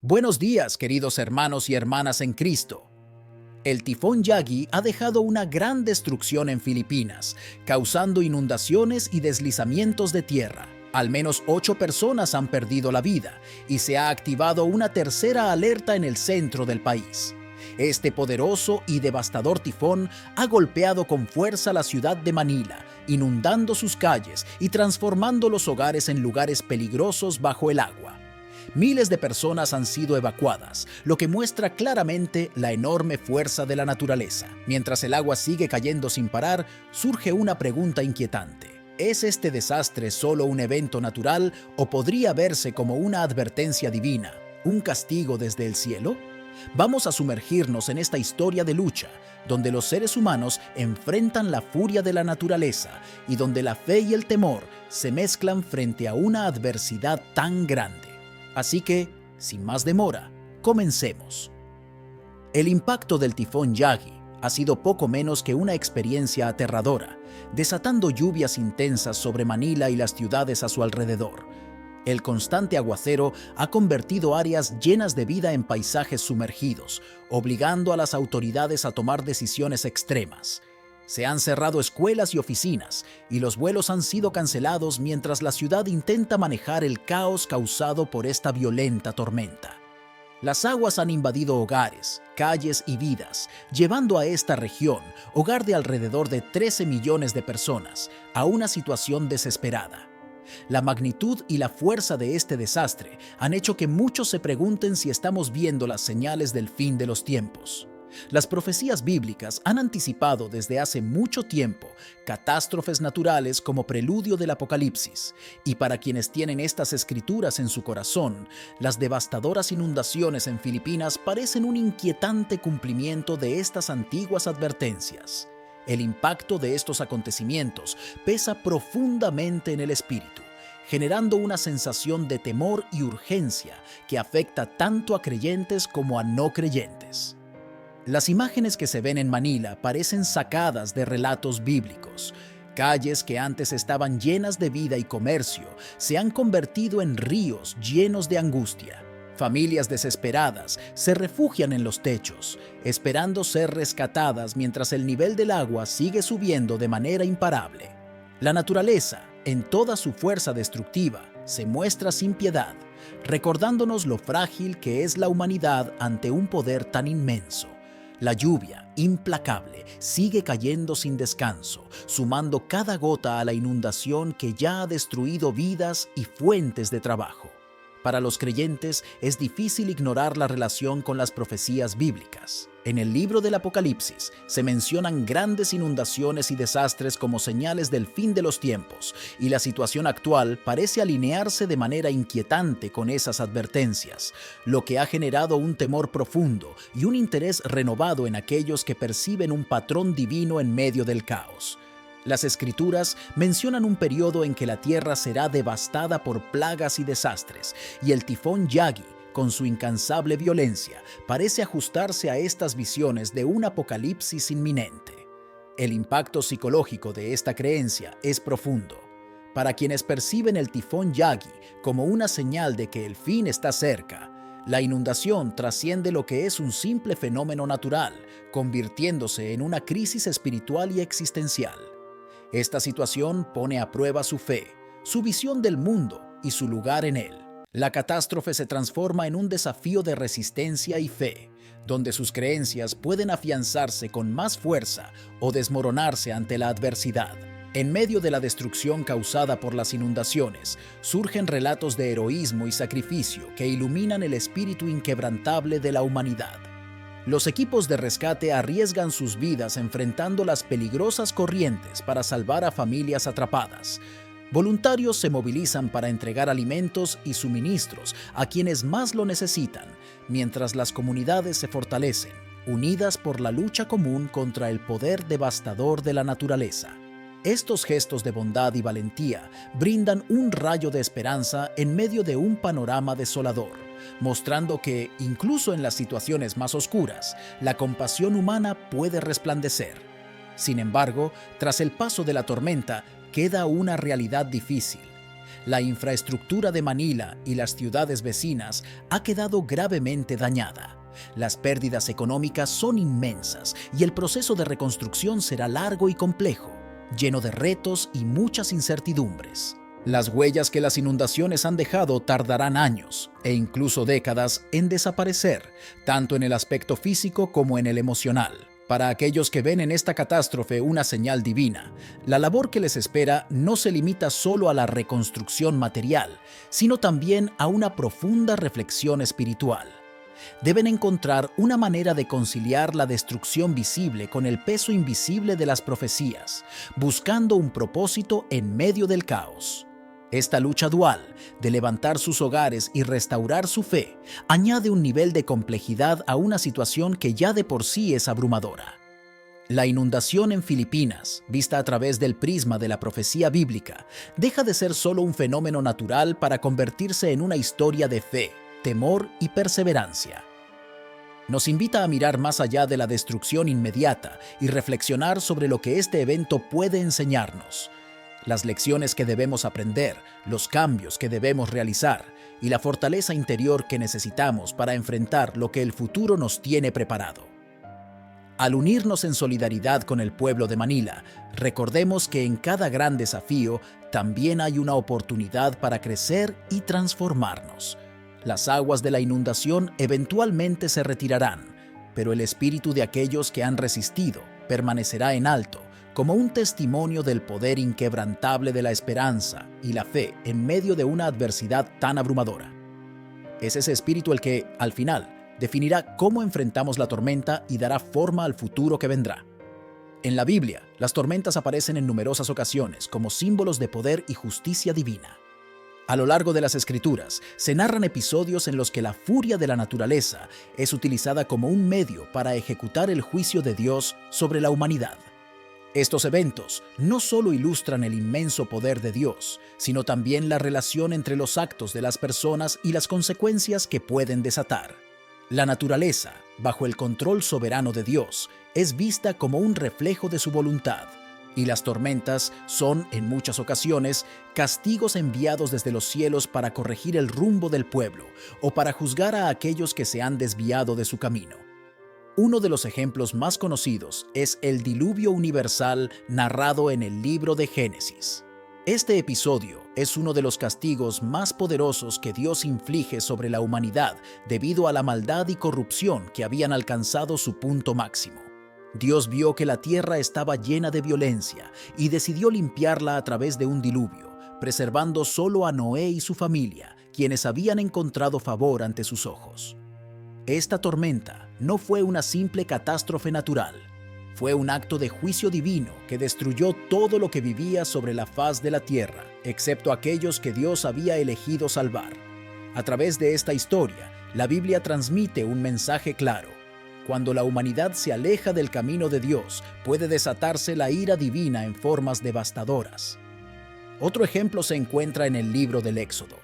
Buenos días, queridos hermanos y hermanas en Cristo. El tifón Yagi ha dejado una gran destrucción en Filipinas, causando inundaciones y deslizamientos de tierra. Al menos 8 personas han perdido la vida y se ha activado una tercera alerta en el centro del país. Este poderoso y devastador tifón ha golpeado con fuerza la ciudad de Manila, inundando sus calles y transformando los hogares en lugares peligrosos bajo el agua. Miles de personas han sido evacuadas, lo que muestra claramente la enorme fuerza de la naturaleza. Mientras el agua sigue cayendo sin parar, surge una pregunta inquietante. ¿Es este desastre solo un evento natural o podría verse como una advertencia divina, un castigo desde el cielo? Vamos a sumergirnos en esta historia de lucha, donde los seres humanos enfrentan la furia de la naturaleza y donde la fe y el temor se mezclan frente a una adversidad tan grande. Así que, sin más demora, comencemos. El impacto del tifón Yagi ha sido poco menos que una experiencia aterradora, desatando lluvias intensas sobre Manila y las ciudades a su alrededor. El constante aguacero ha convertido áreas llenas de vida en paisajes sumergidos, obligando a las autoridades a tomar decisiones extremas. Se han cerrado escuelas y oficinas, y los vuelos han sido cancelados mientras la ciudad intenta manejar el caos causado por esta violenta tormenta. Las aguas han invadido hogares, calles y vidas, llevando a esta región, hogar de alrededor de 13 millones de personas, a una situación desesperada. La magnitud y la fuerza de este desastre han hecho que muchos se pregunten si estamos viendo las señales del fin de los tiempos. Las profecías bíblicas han anticipado desde hace mucho tiempo catástrofes naturales como preludio del Apocalipsis, y para quienes tienen estas escrituras en su corazón, las devastadoras inundaciones en Filipinas parecen un inquietante cumplimiento de estas antiguas advertencias. El impacto de estos acontecimientos pesa profundamente en el espíritu, generando una sensación de temor y urgencia que afecta tanto a creyentes como a no creyentes. Las imágenes que se ven en Manila parecen sacadas de relatos bíblicos. Calles que antes estaban llenas de vida y comercio se han convertido en ríos llenos de angustia. Familias desesperadas se refugian en los techos, esperando ser rescatadas mientras el nivel del agua sigue subiendo de manera imparable. La naturaleza, en toda su fuerza destructiva, se muestra sin piedad, recordándonos lo frágil que es la humanidad ante un poder tan inmenso. La lluvia, implacable, sigue cayendo sin descanso, sumando cada gota a la inundación que ya ha destruido vidas y fuentes de trabajo. Para los creyentes es difícil ignorar la relación con las profecías bíblicas. En el libro del Apocalipsis se mencionan grandes inundaciones y desastres como señales del fin de los tiempos, y la situación actual parece alinearse de manera inquietante con esas advertencias, lo que ha generado un temor profundo y un interés renovado en aquellos que perciben un patrón divino en medio del caos. Las Escrituras mencionan un periodo en que la tierra será devastada por plagas y desastres, y el tifón Yagi, con su incansable violencia, parece ajustarse a estas visiones de un apocalipsis inminente. El impacto psicológico de esta creencia es profundo. Para quienes perciben el tifón Yagi como una señal de que el fin está cerca, la inundación trasciende lo que es un simple fenómeno natural, convirtiéndose en una crisis espiritual y existencial. Esta situación pone a prueba su fe, su visión del mundo y su lugar en él. La catástrofe se transforma en un desafío de resistencia y fe, donde sus creencias pueden afianzarse con más fuerza o desmoronarse ante la adversidad. En medio de la destrucción causada por las inundaciones, surgen relatos de heroísmo y sacrificio que iluminan el espíritu inquebrantable de la humanidad. Los equipos de rescate arriesgan sus vidas enfrentando las peligrosas corrientes para salvar a familias atrapadas. Voluntarios se movilizan para entregar alimentos y suministros a quienes más lo necesitan, mientras las comunidades se fortalecen, unidas por la lucha común contra el poder devastador de la naturaleza. Estos gestos de bondad y valentía brindan un rayo de esperanza en medio de un panorama desolador, mostrando que, incluso en las situaciones más oscuras, la compasión humana puede resplandecer. Sin embargo, tras el paso de la tormenta, queda una realidad difícil. La infraestructura de Manila y las ciudades vecinas ha quedado gravemente dañada. Las pérdidas económicas son inmensas y el proceso de reconstrucción será largo y complejo, lleno de retos y muchas incertidumbres. Las huellas que las inundaciones han dejado tardarán años e incluso décadas en desaparecer, tanto en el aspecto físico como en el emocional. Para aquellos que ven en esta catástrofe una señal divina, la labor que les espera no se limita solo a la reconstrucción material, sino también a una profunda reflexión espiritual. Deben encontrar una manera de conciliar la destrucción visible con el peso invisible de las profecías, buscando un propósito en medio del caos. Esta lucha dual, de levantar sus hogares y restaurar su fe, añade un nivel de complejidad a una situación que ya de por sí es abrumadora. La inundación en Filipinas, vista a través del prisma de la profecía bíblica, deja de ser solo un fenómeno natural para convertirse en una historia de fe, temor y perseverancia. Nos invita a mirar más allá de la destrucción inmediata y reflexionar sobre lo que este evento puede enseñarnos, las lecciones que debemos aprender, los cambios que debemos realizar y la fortaleza interior que necesitamos para enfrentar lo que el futuro nos tiene preparado. Al unirnos en solidaridad con el pueblo de Manila, recordemos que en cada gran desafío también hay una oportunidad para crecer y transformarnos. Las aguas de la inundación eventualmente se retirarán, pero el espíritu de aquellos que han resistido permanecerá en alto, como un testimonio del poder inquebrantable de la esperanza y la fe en medio de una adversidad tan abrumadora. Es ese espíritu el que, al final, definirá cómo enfrentamos la tormenta y dará forma al futuro que vendrá. En la Biblia, las tormentas aparecen en numerosas ocasiones como símbolos de poder y justicia divina. A lo largo de las Escrituras, se narran episodios en los que la furia de la naturaleza es utilizada como un medio para ejecutar el juicio de Dios sobre la humanidad. Estos eventos no solo ilustran el inmenso poder de Dios, sino también la relación entre los actos de las personas y las consecuencias que pueden desatar. La naturaleza, bajo el control soberano de Dios, es vista como un reflejo de su voluntad, y las tormentas son, en muchas ocasiones, castigos enviados desde los cielos para corregir el rumbo del pueblo o para juzgar a aquellos que se han desviado de su camino. Uno de los ejemplos más conocidos es el diluvio universal narrado en el libro de Génesis. Este episodio es uno de los castigos más poderosos que Dios inflige sobre la humanidad debido a la maldad y corrupción que habían alcanzado su punto máximo. Dios vio que la tierra estaba llena de violencia y decidió limpiarla a través de un diluvio, preservando solo a Noé y su familia, quienes habían encontrado favor ante sus ojos. Esta tormenta no fue una simple catástrofe natural, fue un acto de juicio divino que destruyó todo lo que vivía sobre la faz de la tierra, excepto aquellos que Dios había elegido salvar. A través de esta historia, la Biblia transmite un mensaje claro. Cuando la humanidad se aleja del camino de Dios, puede desatarse la ira divina en formas devastadoras. Otro ejemplo se encuentra en el libro del Éxodo,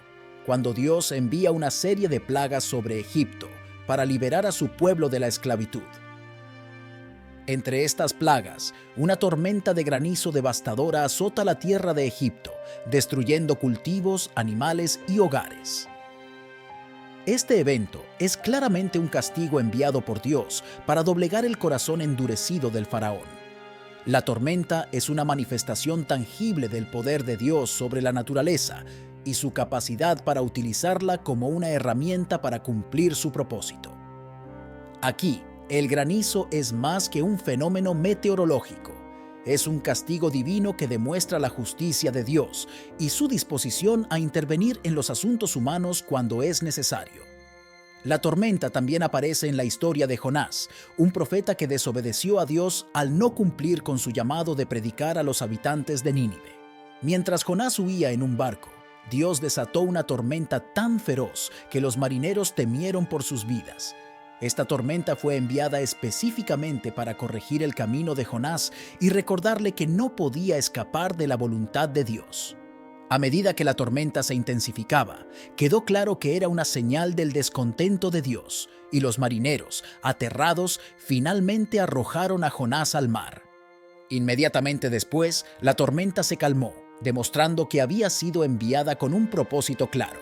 cuando Dios envía una serie de plagas sobre Egipto para liberar a su pueblo de la esclavitud. Entre estas plagas, una tormenta de granizo devastadora azota la tierra de Egipto, destruyendo cultivos, animales y hogares. Este evento es claramente un castigo enviado por Dios para doblegar el corazón endurecido del faraón. La tormenta es una manifestación tangible del poder de Dios sobre la naturaleza y su capacidad para utilizarla como una herramienta para cumplir su propósito. Aquí, el granizo es más que un fenómeno meteorológico. Es un castigo divino que demuestra la justicia de Dios y su disposición a intervenir en los asuntos humanos cuando es necesario. La tormenta también aparece en la historia de Jonás, un profeta que desobedeció a Dios al no cumplir con su llamado de predicar a los habitantes de Nínive. Mientras Jonás huía en un barco, Dios desató una tormenta tan feroz que los marineros temieron por sus vidas. Esta tormenta fue enviada específicamente para corregir el camino de Jonás y recordarle que no podía escapar de la voluntad de Dios. A medida que la tormenta se intensificaba, quedó claro que era una señal del descontento de Dios, y los marineros, aterrados, finalmente arrojaron a Jonás al mar. Inmediatamente después, la tormenta se calmó demostrando que había sido enviada con un propósito claro: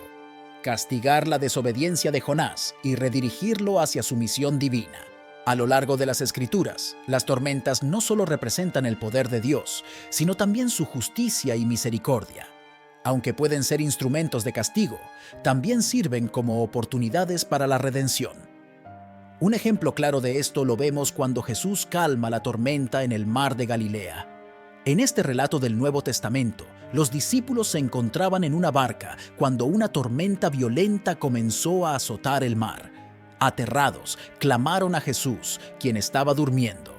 castigar la desobediencia de Jonás y redirigirlo hacia su misión divina. A lo largo de las Escrituras, las tormentas no solo representan el poder de Dios, sino también su justicia y misericordia. Aunque pueden ser instrumentos de castigo, también sirven como oportunidades para la redención. Un ejemplo claro de esto lo vemos cuando Jesús calma la tormenta en el mar de Galilea. En este relato del Nuevo Testamento, los discípulos se encontraban en una barca cuando una tormenta violenta comenzó a azotar el mar. Aterrados, clamaron a Jesús, quien estaba durmiendo.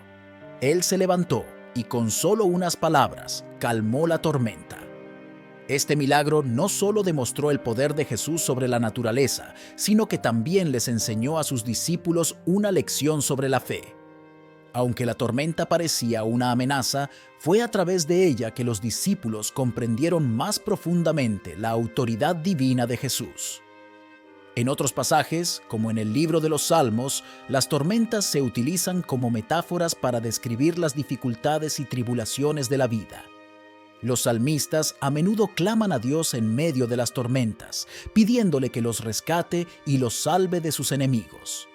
Él se levantó y con solo unas palabras calmó la tormenta. Este milagro no solo demostró el poder de Jesús sobre la naturaleza, sino que también les enseñó a sus discípulos una lección sobre la fe. Aunque la tormenta parecía una amenaza, fue a través de ella que los discípulos comprendieron más profundamente la autoridad divina de Jesús. En otros pasajes, como en el libro de los Salmos, las tormentas se utilizan como metáforas para describir las dificultades y tribulaciones de la vida. Los salmistas a menudo claman a Dios en medio de las tormentas, pidiéndole que los rescate y los salve de sus enemigos.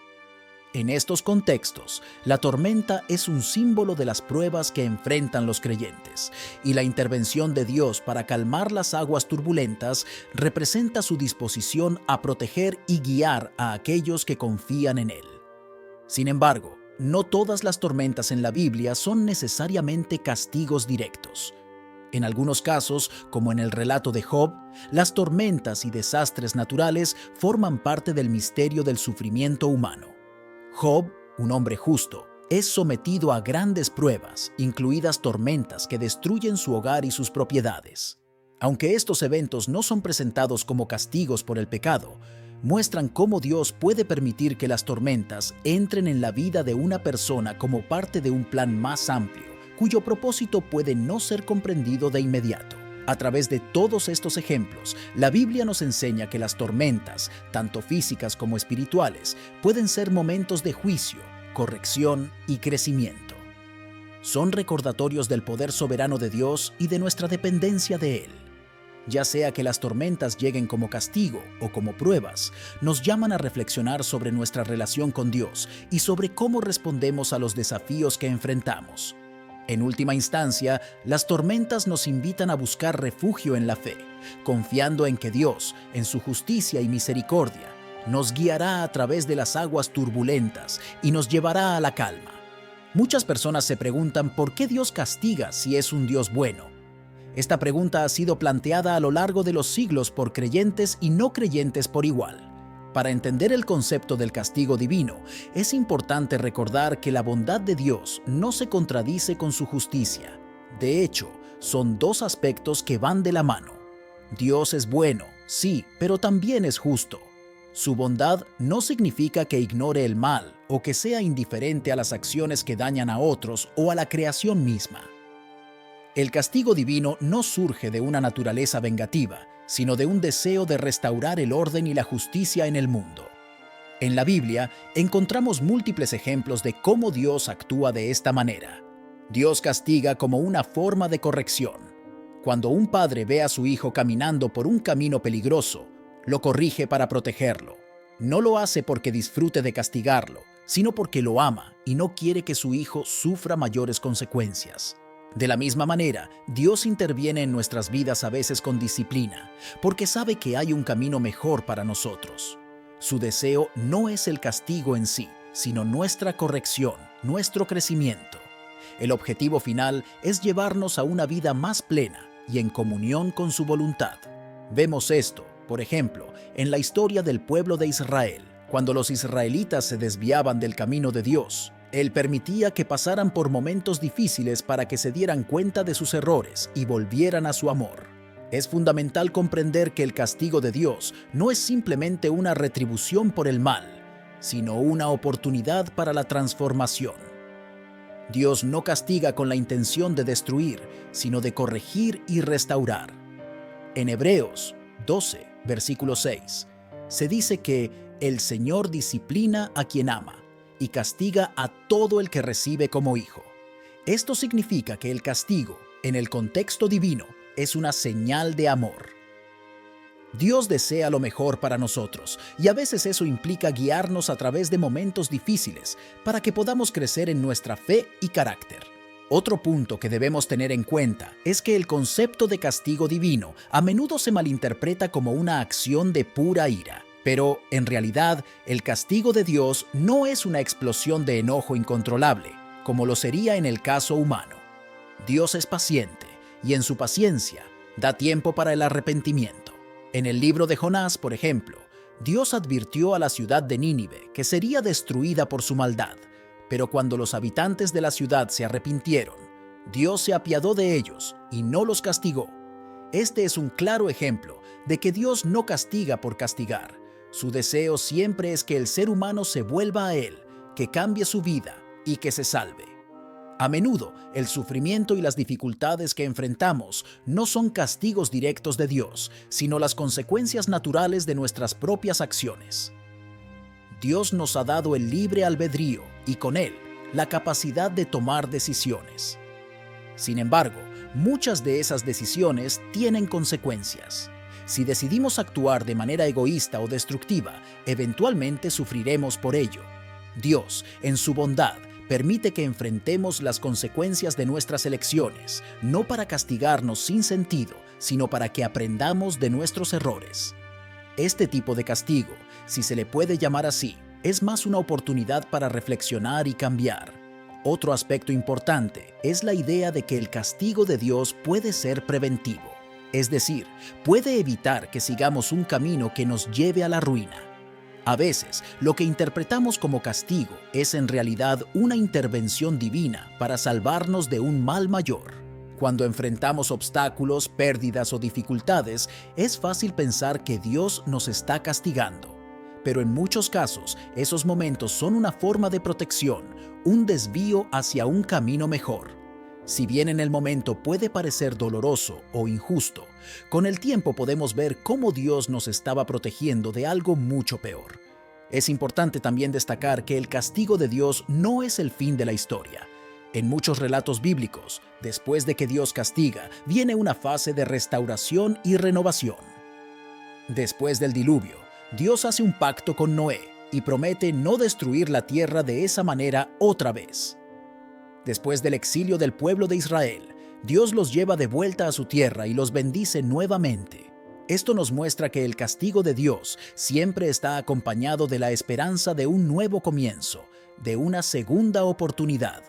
En estos contextos, la tormenta es un símbolo de las pruebas que enfrentan los creyentes, y la intervención de Dios para calmar las aguas turbulentas representa su disposición a proteger y guiar a aquellos que confían en Él. Sin embargo, no todas las tormentas en la Biblia son necesariamente castigos directos. En algunos casos, como en el relato de Job, las tormentas y desastres naturales forman parte del misterio del sufrimiento humano. Job, un hombre justo, es sometido a grandes pruebas, incluidas tormentas que destruyen su hogar y sus propiedades. Aunque estos eventos no son presentados como castigos por el pecado, muestran cómo Dios puede permitir que las tormentas entren en la vida de una persona como parte de un plan más amplio, cuyo propósito puede no ser comprendido de inmediato. A través de todos estos ejemplos, la Biblia nos enseña que las tormentas, tanto físicas como espirituales, pueden ser momentos de juicio, corrección y crecimiento. Son recordatorios del poder soberano de Dios y de nuestra dependencia de Él. Ya sea que las tormentas lleguen como castigo o como pruebas, nos llaman a reflexionar sobre nuestra relación con Dios y sobre cómo respondemos a los desafíos que enfrentamos. En última instancia, las tormentas nos invitan a buscar refugio en la fe, confiando en que Dios, en su justicia y misericordia, nos guiará a través de las aguas turbulentas y nos llevará a la calma. Muchas personas se preguntan por qué Dios castiga si es un Dios bueno. Esta pregunta ha sido planteada a lo largo de los siglos por creyentes y no creyentes por igual. Para entender el concepto del castigo divino, es importante recordar que la bondad de Dios no se contradice con su justicia. De hecho, son dos aspectos que van de la mano. Dios es bueno, sí, pero también es justo. Su bondad no significa que ignore el mal o que sea indiferente a las acciones que dañan a otros o a la creación misma. El castigo divino no surge de una naturaleza vengativa, sino de un deseo de restaurar el orden y la justicia en el mundo. En la Biblia encontramos múltiples ejemplos de cómo Dios actúa de esta manera. Dios castiga como una forma de corrección. Cuando un padre ve a su hijo caminando por un camino peligroso, lo corrige para protegerlo. No lo hace porque disfrute de castigarlo, sino porque lo ama y no quiere que su hijo sufra mayores consecuencias. De la misma manera, Dios interviene en nuestras vidas a veces con disciplina, porque sabe que hay un camino mejor para nosotros. Su deseo no es el castigo en sí, sino nuestra corrección, nuestro crecimiento. El objetivo final es llevarnos a una vida más plena y en comunión con su voluntad. Vemos esto, por ejemplo, en la historia del pueblo de Israel. Cuando los israelitas se desviaban del camino de Dios, Él permitía que pasaran por momentos difíciles para que se dieran cuenta de sus errores y volvieran a su amor. Es fundamental comprender que el castigo de Dios no es simplemente una retribución por el mal, sino una oportunidad para la transformación. Dios no castiga con la intención de destruir, sino de corregir y restaurar. En Hebreos 12, versículo 6, se dice que el Señor disciplina a quien ama y castiga a todo el que recibe como hijo. Esto significa que el castigo, en el contexto divino, es una señal de amor. Dios desea lo mejor para nosotros, y a veces eso implica guiarnos a través de momentos difíciles para que podamos crecer en nuestra fe y carácter. Otro punto que debemos tener en cuenta es que el concepto de castigo divino a menudo se malinterpreta como una acción de pura ira. Pero, en realidad, el castigo de Dios no es una explosión de enojo incontrolable, como lo sería en el caso humano. Dios es paciente, y en su paciencia da tiempo para el arrepentimiento. En el libro de Jonás, por ejemplo, Dios advirtió a la ciudad de Nínive que sería destruida por su maldad, pero cuando los habitantes de la ciudad se arrepintieron, Dios se apiadó de ellos y no los castigó. Este es un claro ejemplo de que Dios no castiga por castigar. Su deseo siempre es que el ser humano se vuelva a Él, que cambie su vida y que se salve. A menudo, el sufrimiento y las dificultades que enfrentamos no son castigos directos de Dios, sino las consecuencias naturales de nuestras propias acciones. Dios nos ha dado el libre albedrío y con él la capacidad de tomar decisiones. Sin embargo, muchas de esas decisiones tienen consecuencias. Si decidimos actuar de manera egoísta o destructiva, eventualmente sufriremos por ello. Dios, en su bondad, permite que enfrentemos las consecuencias de nuestras elecciones, no para castigarnos sin sentido, sino para que aprendamos de nuestros errores. Este tipo de castigo, si se le puede llamar así, es más una oportunidad para reflexionar y cambiar. Otro aspecto importante es la idea de que el castigo de Dios puede ser preventivo, es decir, puede evitar que sigamos un camino que nos lleve a la ruina. A veces, lo que interpretamos como castigo es en realidad una intervención divina para salvarnos de un mal mayor. Cuando enfrentamos obstáculos, pérdidas o dificultades, es fácil pensar que Dios nos está castigando. Pero en muchos casos, esos momentos son una forma de protección, un desvío hacia un camino mejor. Si bien en el momento puede parecer doloroso o injusto, con el tiempo podemos ver cómo Dios nos estaba protegiendo de algo mucho peor. Es importante también destacar que el castigo de Dios no es el fin de la historia. En muchos relatos bíblicos, después de que Dios castiga, viene una fase de restauración y renovación. Después del diluvio, Dios hace un pacto con Noé y promete no destruir la tierra de esa manera otra vez. Después del exilio del pueblo de Israel, Dios los lleva de vuelta a su tierra y los bendice nuevamente. Esto nos muestra que el castigo de Dios siempre está acompañado de la esperanza de un nuevo comienzo, de una segunda oportunidad.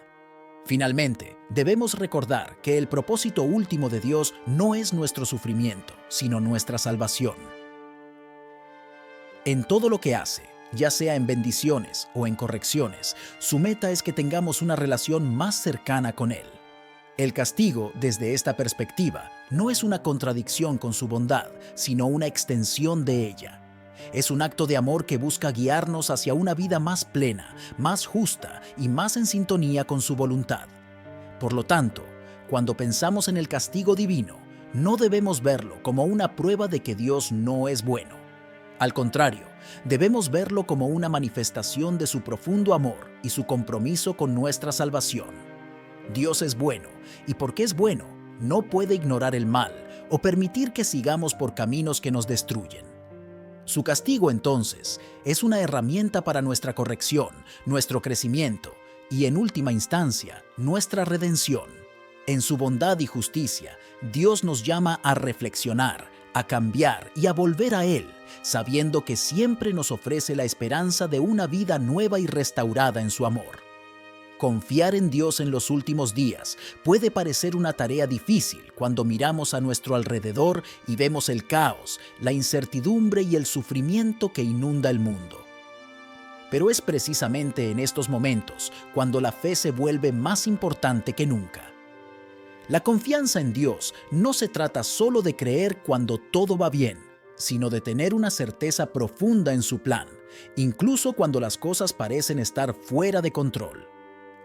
Finalmente, debemos recordar que el propósito último de Dios no es nuestro sufrimiento, sino nuestra salvación. En todo lo que hace, ya sea en bendiciones o en correcciones, su meta es que tengamos una relación más cercana con Él. El castigo, desde esta perspectiva, no es una contradicción con su bondad, sino una extensión de ella. Es un acto de amor que busca guiarnos hacia una vida más plena, más justa y más en sintonía con su voluntad. Por lo tanto, cuando pensamos en el castigo divino, no debemos verlo como una prueba de que Dios no es bueno. Al contrario, debemos verlo como una manifestación de su profundo amor y su compromiso con nuestra salvación. Dios es bueno, y porque es bueno, no puede ignorar el mal o permitir que sigamos por caminos que nos destruyen. Su castigo, entonces, es una herramienta para nuestra corrección, nuestro crecimiento y, en última instancia, nuestra redención. En su bondad y justicia, Dios nos llama a reflexionar, a cambiar y a volver a Él, sabiendo que siempre nos ofrece la esperanza de una vida nueva y restaurada en su amor. Confiar en Dios en los últimos días puede parecer una tarea difícil cuando miramos a nuestro alrededor y vemos el caos, la incertidumbre y el sufrimiento que inunda el mundo. Pero es precisamente en estos momentos cuando la fe se vuelve más importante que nunca. La confianza en Dios no se trata solo de creer cuando todo va bien, sino de tener una certeza profunda en su plan, incluso cuando las cosas parecen estar fuera de control.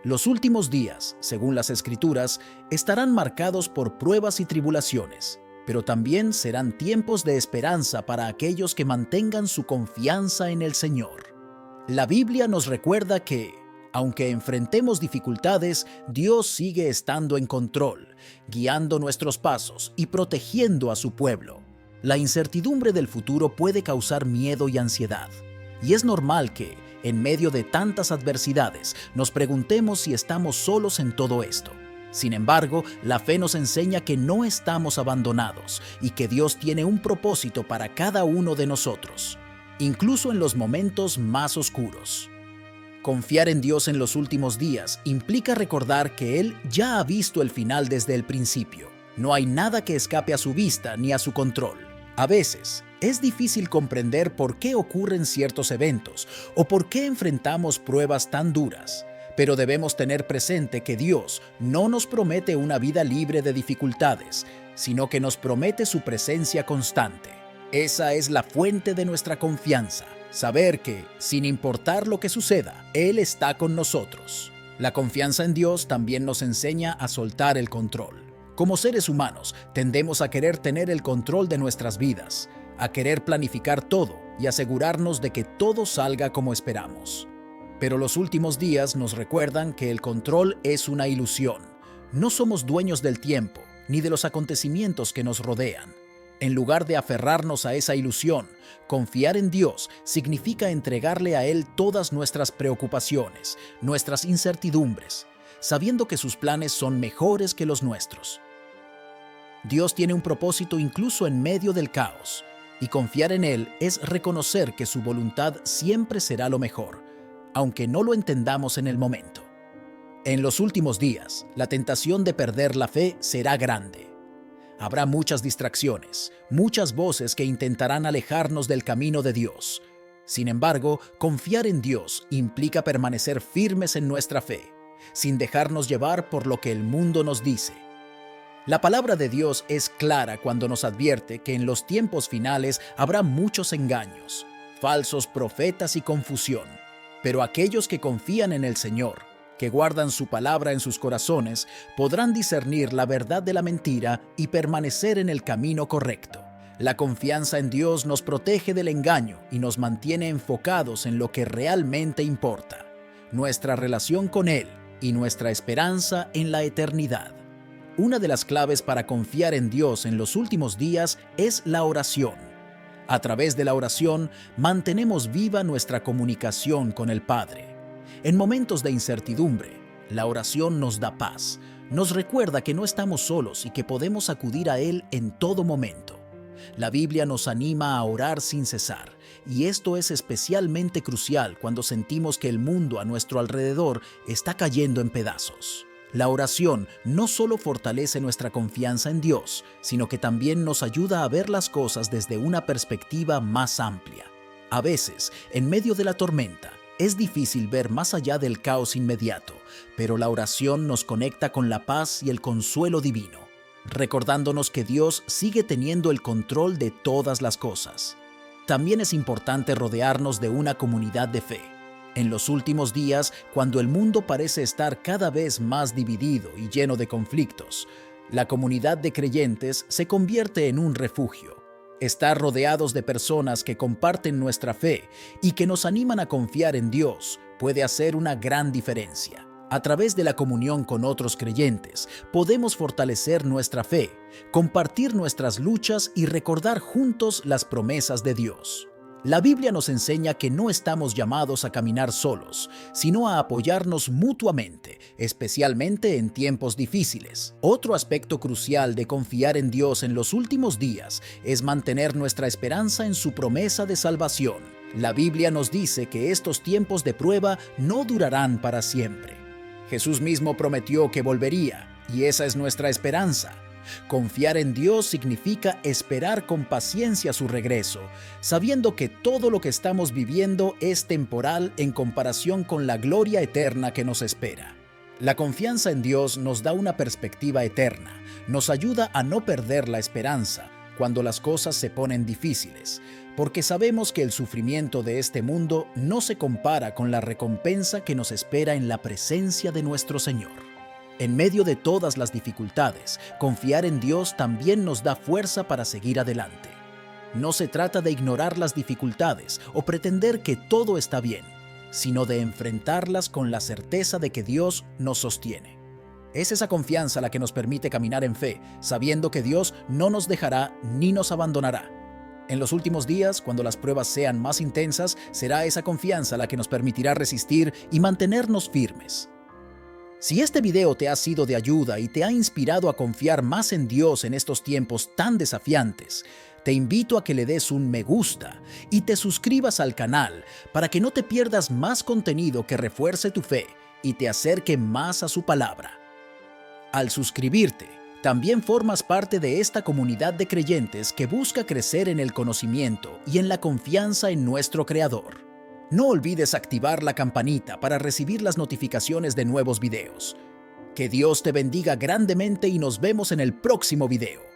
Los últimos días, según las Escrituras, estarán marcados por pruebas y tribulaciones, pero también serán tiempos de esperanza para aquellos que mantengan su confianza en el Señor. La Biblia nos recuerda que, Aunque enfrentemos dificultades, Dios sigue estando en control, guiando nuestros pasos y protegiendo a su pueblo. La incertidumbre del futuro puede causar miedo y ansiedad, y es normal que, en medio de tantas adversidades, nos preguntemos si estamos solos en todo esto. Sin embargo, la fe nos enseña que no estamos abandonados y que Dios tiene un propósito para cada uno de nosotros, incluso en los momentos más oscuros. Confiar en Dios en los últimos días implica recordar que Él ya ha visto el final desde el principio. No hay nada que escape a su vista ni a su control. A veces, es difícil comprender por qué ocurren ciertos eventos o por qué enfrentamos pruebas tan duras, pero debemos tener presente que Dios no nos promete una vida libre de dificultades, sino que nos promete su presencia constante. Esa es la fuente de nuestra confianza. Saber que, sin importar lo que suceda, Él está con nosotros. La confianza en Dios también nos enseña a soltar el control. Como seres humanos, tendemos a querer tener el control de nuestras vidas, a querer planificar todo y asegurarnos de que todo salga como esperamos. Pero los últimos días nos recuerdan que el control es una ilusión. No somos dueños del tiempo, ni de los acontecimientos que nos rodean. En lugar de aferrarnos a esa ilusión, confiar en Dios significa entregarle a Él todas nuestras preocupaciones, nuestras incertidumbres, sabiendo que sus planes son mejores que los nuestros. Dios tiene un propósito incluso en medio del caos, y confiar en Él es reconocer que su voluntad siempre será lo mejor, aunque no lo entendamos en el momento. En los últimos días, la tentación de perder la fe será grande. Habrá muchas distracciones, muchas voces que intentarán alejarnos del camino de Dios. Sin embargo, confiar en Dios implica permanecer firmes en nuestra fe, sin dejarnos llevar por lo que el mundo nos dice. La palabra de Dios es clara cuando nos advierte que en los tiempos finales habrá muchos engaños, falsos profetas y confusión. Pero aquellos que confían en el Señor, que guardan su palabra en sus corazones, podrán discernir la verdad de la mentira y permanecer en el camino correcto. La confianza en Dios nos protege del engaño y nos mantiene enfocados en lo que realmente importa, nuestra relación con Él y nuestra esperanza en la eternidad. Una de las claves para confiar en Dios en los últimos días es la oración. A través de la oración, mantenemos viva nuestra comunicación con el Padre. En momentos de incertidumbre, la oración nos da paz, nos recuerda que no estamos solos y que podemos acudir a Él en todo momento. La Biblia nos anima a orar sin cesar, y esto es especialmente crucial cuando sentimos que el mundo a nuestro alrededor está cayendo en pedazos. La oración no solo fortalece nuestra confianza en Dios, sino que también nos ayuda a ver las cosas desde una perspectiva más amplia. A veces, en medio de la tormenta, es difícil ver más allá del caos inmediato, pero la oración nos conecta con la paz y el consuelo divino, recordándonos que Dios sigue teniendo el control de todas las cosas. También es importante rodearnos de una comunidad de fe. En los últimos días, cuando el mundo parece estar cada vez más dividido y lleno de conflictos, la comunidad de creyentes se convierte en un refugio. Estar rodeados de personas que comparten nuestra fe y que nos animan a confiar en Dios puede hacer una gran diferencia. A través de la comunión con otros creyentes, podemos fortalecer nuestra fe, compartir nuestras luchas y recordar juntos las promesas de Dios. La Biblia nos enseña que no estamos llamados a caminar solos, sino a apoyarnos mutuamente, especialmente en tiempos difíciles. Otro aspecto crucial de confiar en Dios en los últimos días es mantener nuestra esperanza en su promesa de salvación. La Biblia nos dice que estos tiempos de prueba no durarán para siempre. Jesús mismo prometió que volvería, y esa es nuestra esperanza. Confiar en Dios significa esperar con paciencia su regreso, sabiendo que todo lo que estamos viviendo es temporal en comparación con la gloria eterna que nos espera. La confianza en Dios nos da una perspectiva eterna, nos ayuda a no perder la esperanza cuando las cosas se ponen difíciles, porque sabemos que el sufrimiento de este mundo no se compara con la recompensa que nos espera en la presencia de nuestro Señor. En medio de todas las dificultades, confiar en Dios también nos da fuerza para seguir adelante. No se trata de ignorar las dificultades o pretender que todo está bien. sino de enfrentarlas con la certeza de que Dios nos sostiene. Es esa confianza la que nos permite caminar en fe, sabiendo que Dios no nos dejará ni nos abandonará. En los últimos días, cuando las pruebas sean más intensas, será esa confianza la que nos permitirá resistir y mantenernos firmes. Si este video te ha sido de ayuda y te ha inspirado a confiar más en Dios en estos tiempos tan desafiantes, te invito a que le des un me gusta y te suscribas al canal para que no te pierdas más contenido que refuerce tu fe y te acerque más a su palabra. Al suscribirte, también formas parte de esta comunidad de creyentes que busca crecer en el conocimiento y en la confianza en nuestro Creador. No olvides activar la campanita para recibir las notificaciones de nuevos videos. Que Dios te bendiga grandemente y nos vemos en el próximo video.